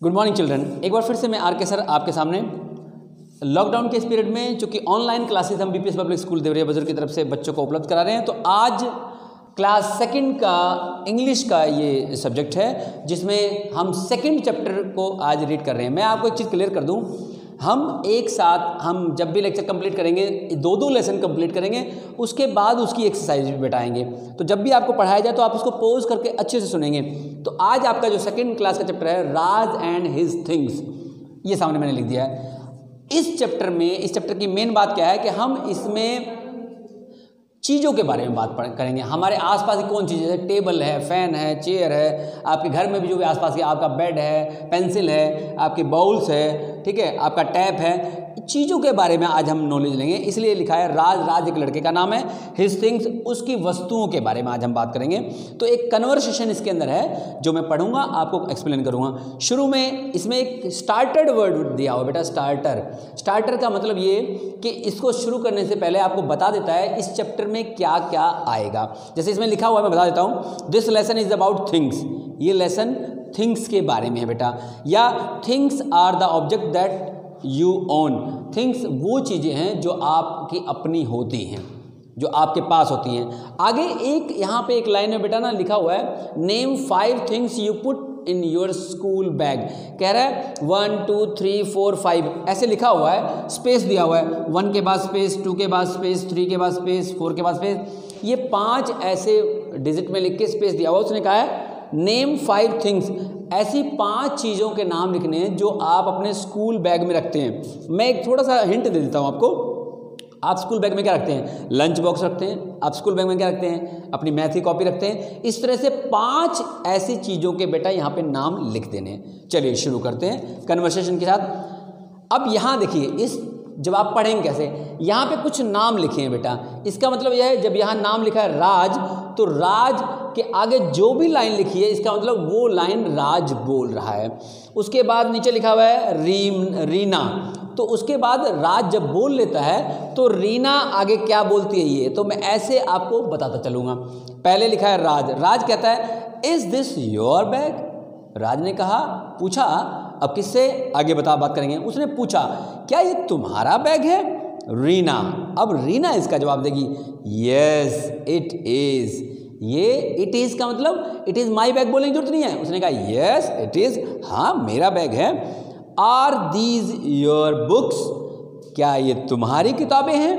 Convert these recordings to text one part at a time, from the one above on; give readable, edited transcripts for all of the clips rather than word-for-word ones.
Good morning children. एक बार फिर से मैं आर के सर आपके सामने लॉकडाउन के इस पीरियड में चूंकि ऑनलाइन क्लासेस हम BPS public school Deoria buzzer की तरफ से बच्चों को उपलब्ध करा रहे हैं, तो आज क्लास सेकंड का इंग्लिश का ये सब्जेक्ट है जिसमें हम सेकंड चैप्टर को आज रीड कर रहे हैं। मैं आपको एक चीज़ क्लियर कर दूं, हम एक साथ हम जब भी लेक्चर कंप्लीट करेंगे दो लेसन कंप्लीट करेंगे, उसके बाद उसकी एक्सरसाइज भी बैठाएंगे। तो जब भी आपको पढ़ाया जाए तो आप उसको पॉज करके अच्छे से सुनेंगे। तो आज आपका जो सेकंड क्लास का चैप्टर है राज एंड हिज थिंग्स, ये सामने मैंने लिख दिया है। इस चैप्टर की मेन बात क्या है कि हम इसमें चीज़ों के बारे में बात करेंगे। हमारे आसपास की कौन चीज़ें हैं, टेबल है, फैन है, चेयर है, आपके घर में भी जो भी आसपास की, आपका बेड है, पेंसिल है, आपके बाउल्स है, ठीक है, आपका टैप है, चीज़ों के बारे में आज हम नॉलेज लेंगे। इसलिए लिखा है राज एक लड़के का नाम है, हिज थिंग्स उसकी वस्तुओं के बारे में आज हम बात करेंगे। तो एक कन्वर्सेशन इसके अंदर है जो मैं पढ़ूंगा, आपको एक्सप्लेन करूंगा। शुरू में इसमें एक स्टार्टेड वर्ड दिया हुआ बेटा, स्टार्टर का मतलब ये कि इसको शुरू करने से पहले आपको बता देता है इस चैप्टर में क्या क्या आएगा। जैसे इसमें लिखा हुआ है, मैं बता देता हूँ, this lesson is about things, ये लेसन थिंग्स के बारे में है बेटा, या things are the object that you own. Things वो चीज़ें हैं जो आपकी अपनी होती हैं, जो आपके पास होती हैं। आगे एक यहाँ पे एक लाइन में बेटा ना लिखा हुआ है, name 5 things you put in your school bag. कह रहा है 1 2 3 4 5 ऐसे लिखा हुआ है, स्पेस दिया हुआ है, 1 के बाद स्पेस, 2 के बाद स्पेस, 3 के बाद स्पेस, 4 के बाद स्पेस, ये 5 ऐसे डिजिट में लिख के स्पेस दिया हुआ। उसने कहा है नेम 5 थिंग्स, ऐसी 5 चीज़ों के नाम लिखने हैं जो आप अपने स्कूल बैग में रखते हैं। मैं एक थोड़ा सा हिंट दे देता हूँ आपको। आप स्कूल बैग में क्या रखते हैं? लंच बॉक्स रखते हैं। आप स्कूल बैग में क्या रखते हैं? अपनी मैथ की कॉपी रखते हैं। इस तरह से 5 ऐसी चीज़ों के बेटा यहाँ पे नाम लिख देने हैं। चलिए शुरू करते हैं कन्वर्सेशन के साथ। अब यहाँ देखिए, इस जब आप पढ़ेंगे कैसे, यहाँ पे कुछ नाम लिखे हैं बेटा। इसका मतलब यह है, जब यहाँ नाम लिखा है राज, तो राज के आगे जो भी लाइन लिखी है इसका मतलब वो लाइन राज बोल रहा है। उसके बाद नीचे लिखा हुआ है रीना, तो उसके बाद राज जब बोल लेता है तो रीना आगे क्या बोलती है ये, तो मैं ऐसे आपको बताता चलूँगा। पहले लिखा है राज कहता है इज़ दिस योर बैग। राज ने कहा, पूछा, अब किससे आगे बात करेंगे। उसने पूछा क्या ये तुम्हारा बैग है? रीना, अब रीना इसका जवाब देगी, यस इट इज़। ये इट इज़ का मतलब इट इज़ माई बैग बोलने की जरूरत नहीं है। उसने कहा यस इट इज़, हाँ मेरा बैग है। आर दीज योर बुक्स, क्या ये तुम्हारी किताबें हैं?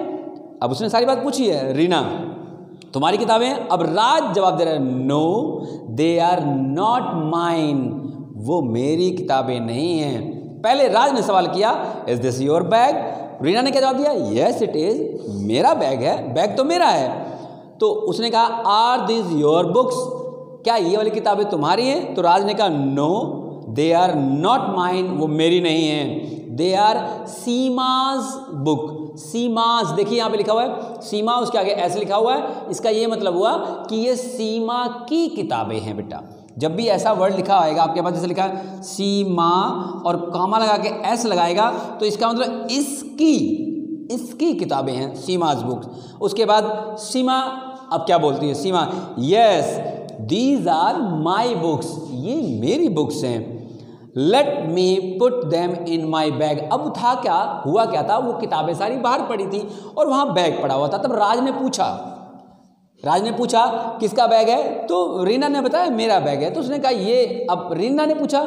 अब उसने सारी बात पूछी है, रीना तुम्हारी किताबें हैं। अब राज जवाब दे रहा है, no they are not mine, वो मेरी किताबें नहीं हैं। पहले राज ने सवाल किया is this your bag, Reena ने क्या जवाब दिया, यस इट इज, मेरा बैग है, बैग तो मेरा है। तो उसने कहा आर दिस योर बुक्स, क्या ये वाली किताबें तुम्हारी हैं? तो राज ने कहा no they are not mine, वो मेरी नहीं है, they are Seema's book. Seema's देखिए यहाँ पे लिखा हुआ है सीमा, उसके आगे ऐसे लिखा हुआ है, इसका ये मतलब हुआ कि ये सीमा की किताबें हैं बेटा। जब भी ऐसा वर्ड लिखा आएगा आपके पास, जैसे लिखा है सीमा और कॉमा लगा के एस लगाएगा, तो इसका मतलब इसकी किताबें हैं, सीमाज बुक्स। उसके बाद सीमा अब क्या बोलती है, Seema yes these are my books, ये मेरी बुक्स हैं। Let me put them in my bag. अब हुआ क्या था, वो किताबें सारी बाहर पड़ी थी और वहाँ बैग पड़ा हुआ था। तब राज ने पूछा किसका बैग है? तो रीना ने बताया मेरा बैग है। तो उसने कहा ये, अब रीना ने पूछा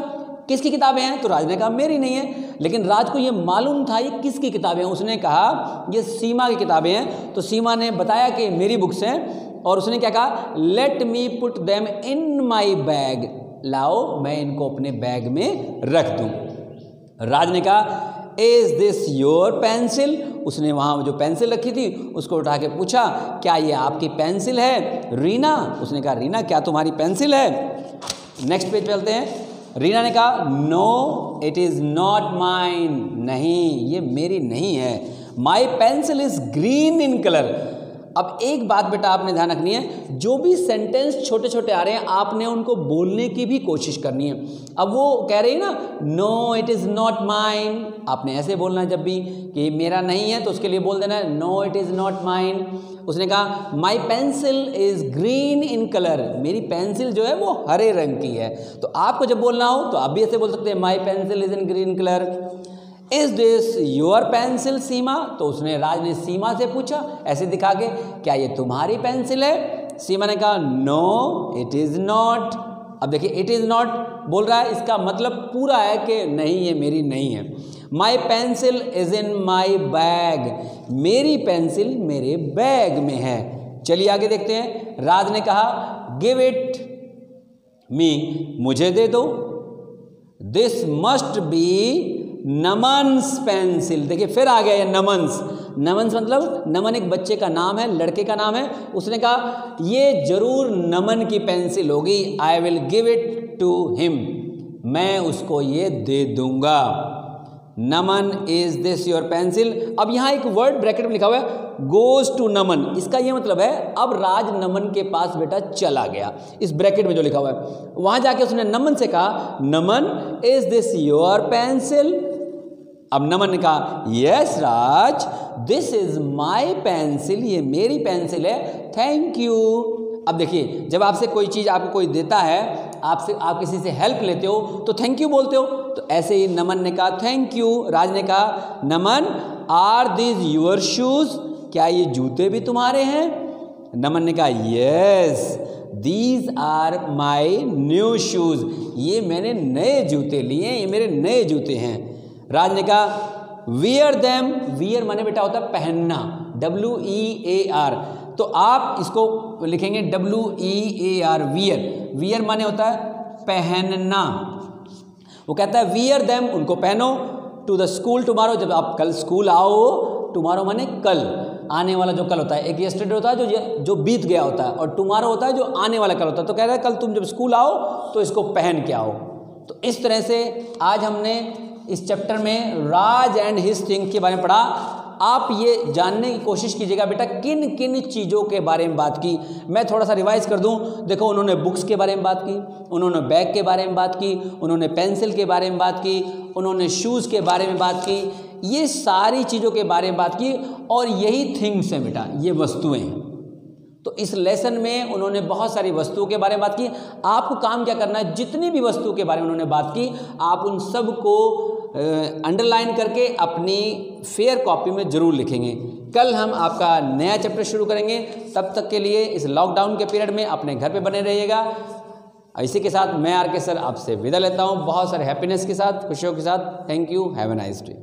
किसकी किताबें हैं? तो राज ने कहा मेरी नहीं है। लेकिन राज को ये मालूम था ये किसकी किताबें हैं। उसने कहा ये सीमा की किताबें हैं। तो सीमा ने बताया कि मेरी बुक्स हैं, और उसने क्या कहा, late me put them in my bag, लाओ मैं इनको अपने बैग में रख दूं। राज ने कहा इज दिस योर पेंसिल, उसने वहाँ जो पेंसिल रखी थी उसको उठा के पूछा क्या ये आपकी पेंसिल है रीना? उसने कहा रीना क्या तुम्हारी पेंसिल है? नेक्स्ट पेज पे चलते हैं। रीना ने कहा no it is not mine, नहीं ये मेरी नहीं है, my pencil is green in colour. अब एक बात बेटा आपने ध्यान रखनी है, जो भी सेंटेंस छोटे छोटे आ रहे हैं आपने उनको बोलने की भी कोशिश करनी है। अब वो कह रही है ना no it is not mine, आपने ऐसे बोलना है जब भी कि मेरा नहीं है तो उसके लिए बोल देना है no it is not mine. उसने कहा my pencil is green in colour, मेरी पेंसिल जो है वो हरे रंग की है। तो आपको जब बोलना हो तो आप भी ऐसे बोल सकते हैं my pencil is in green colour. Is this your pencil Seema, तो उसने राज ने सीमा से पूछा ऐसे दिखा के, क्या ये तुम्हारी पेंसिल है? सीमा ने कहा नो इट इज नॉट। अब देखिए इट इज नॉट बोल रहा है, इसका मतलब पूरा है कि नहीं ये मेरी नहीं है। My pencil is in my bag, मेरी पेंसिल मेरे बैग में है। चलिए आगे देखते हैं। राज ने कहा गिव इट मी, मुझे दे दो। दिस मस्ट बी नमन्स पेंसिल, देखिए फिर आ गया ये नमन्स। नमन्स मतलब नमन एक बच्चे का नाम है, लड़के का नाम है। उसने कहा ये जरूर नमन की पेंसिल होगी, I will give it to him, मैं उसको ये दे दूंगा। Naman is this your pencil. अब यहाँ एक वर्ड ब्रैकेट में लिखा हुआ है गोज टू नमन, इसका ये मतलब है अब राज नमन के पास बेटा चला गया। इस ब्रैकेट में जो लिखा हुआ है वहां जाके उसने नमन से कहा नमन इज दिस योर पेंसिल। अब नमन ने कहा yes Raj this is my pencil, ये मेरी पेंसिल है, थैंक यू। अब देखिए जब आपसे कोई चीज़ आपको कोई देता है, आप किसी से हेल्प लेते हो तो थैंक यू बोलते हो, तो ऐसे ही नमन ने कहा थैंक यू। राज ने कहा Naman are these your shoes, क्या ये जूते भी तुम्हारे हैं? नमन ने कहा yes these are my new shoes, ये मैंने नए जूते लिए, ये मेरे नए जूते हैं। राज ने कहा वियर देम, वियर माने बेटा होता है पहनना, WEAR, तो आप इसको लिखेंगे WEAR, वियर। वियर माने होता है पहनना। वो कहता है वियर देम, उनको पहनो, टू द स्कूल टुमारो, जब आप कल स्कूल आओ, टुमारो माने कल, आने वाला जो कल होता है। एक यस्टरडे होता है जो बीत गया होता है, और टुमारो होता है जो आने वाला कल होता है। तो कह रहा है कल तुम जब स्कूल आओ तो इसको पहन के आओ। तो इस तरह से आज हमने इस चैप्टर में राज एंड हिज थिंग के बारे में पढ़ा। आप ये जानने की कोशिश कीजिएगा बेटा किन किन चीज़ों के बारे में बात की। मैं थोड़ा सा रिवाइज कर दूं। देखो उन्होंने बुक्स के बारे में बात की, उन्होंने बैग के बारे में बात की, उन्होंने पेंसिल के बारे में बात की, उन्होंने शूज़ के बारे में बात की, ये सारी चीज़ों के बारे में बात की। और यही थिंग्स हैं बेटा, ये वस्तुएं हैं। तो इस लेसन में उन्होंने बहुत सारी वस्तुओं के बारे में बात की। आपको काम क्या करना है, जितनी भी वस्तुओं के बारे में उन्होंने बात की आप उन सब को अंडरलाइन करके अपनी फेयर कॉपी में ज़रूर लिखेंगे। कल हम आपका नया चैप्टर शुरू करेंगे। तब तक के लिए इस लॉकडाउन के पीरियड में अपने घर पे बने रहिएगा। इसी के साथ मैं RK सर आपसे विदा लेता हूँ, बहुत सारे हैप्पीनेस के साथ, खुशियों के साथ। Thank you, have a nice day.